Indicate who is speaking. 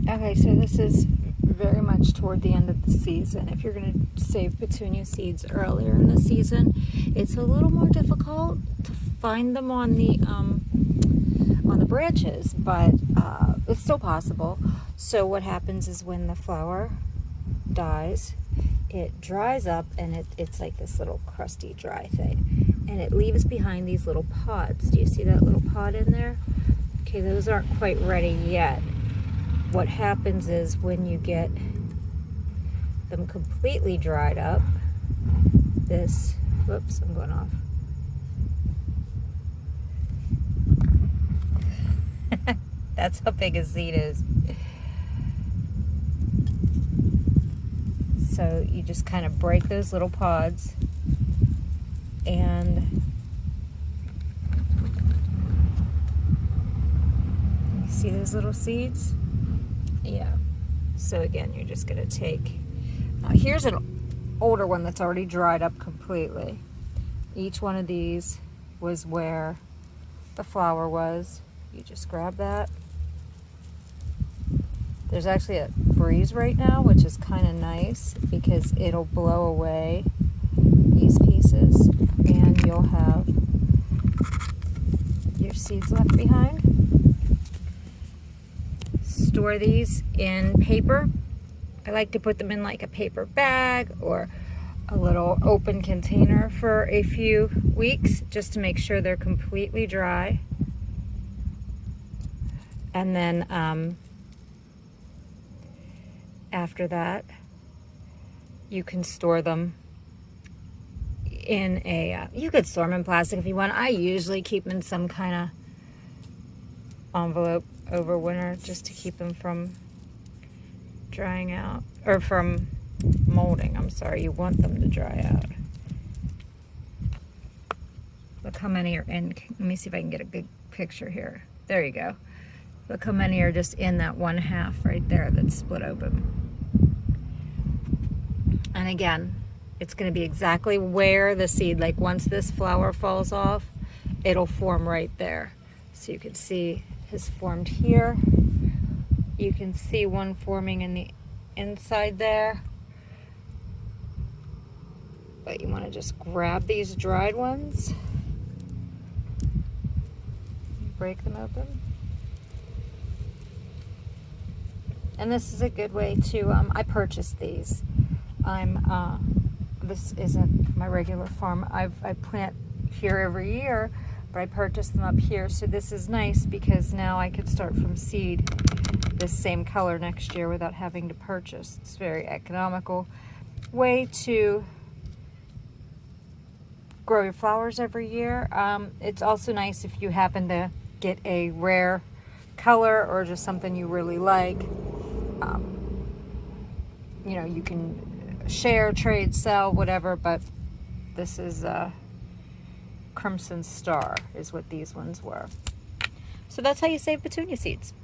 Speaker 1: Okay, so this is very much toward the end of the season. If you're going to save petunia seeds earlier in the season, it's a little more difficult to find them on the branches, but it's still possible. So what happens is when the flower dies, it dries up and it's like this little crusty dry thing, and it leaves behind these little pods. Do you see that little pod in there? Okay, those aren't quite ready yet. What happens is when you get them completely dried up, whoops, I'm going off. That's how big a seed is. So you just kind of break those little pods, and you see those little seeds? Yeah. So again, you're just going to take, here's an older one that's already dried up completely. Each one of these was where the flower was. You just grab that. There's actually a breeze right now, which is kind of nice because it'll blow away these pieces and you'll have your seeds left behind. Store these in paper. I like to put them in like a paper bag or a little open container for a few weeks just to make sure they're completely dry. And then after that, you can store them in you could store them in plastic if you want. I usually keep them in some kind of envelope over winter just to keep them from drying out, or from molding. I'm sorry, you want them to dry out. Look how many are in. Let me see if I can get a good picture here. There you go. Look how many are just in that one half right there that's split open. And again, it's going to be exactly where the seed, like once this flower falls off, it'll form right there. So you can see has formed here. You can see one forming in the inside there. But you want to just grab these dried ones, break them open. And this is a good way to, I purchased these. This isn't my regular farm. I plant here every year, but I purchased them up here. So this is nice because now I could start from seed this same color next year without having to purchase. It's a very economical way to grow your flowers every year. It's also nice if you happen to get a rare color or just something you really like. You know, you can share, trade, sell, whatever, but this is Crimson Star is what these ones were. So that's how you save petunia seeds.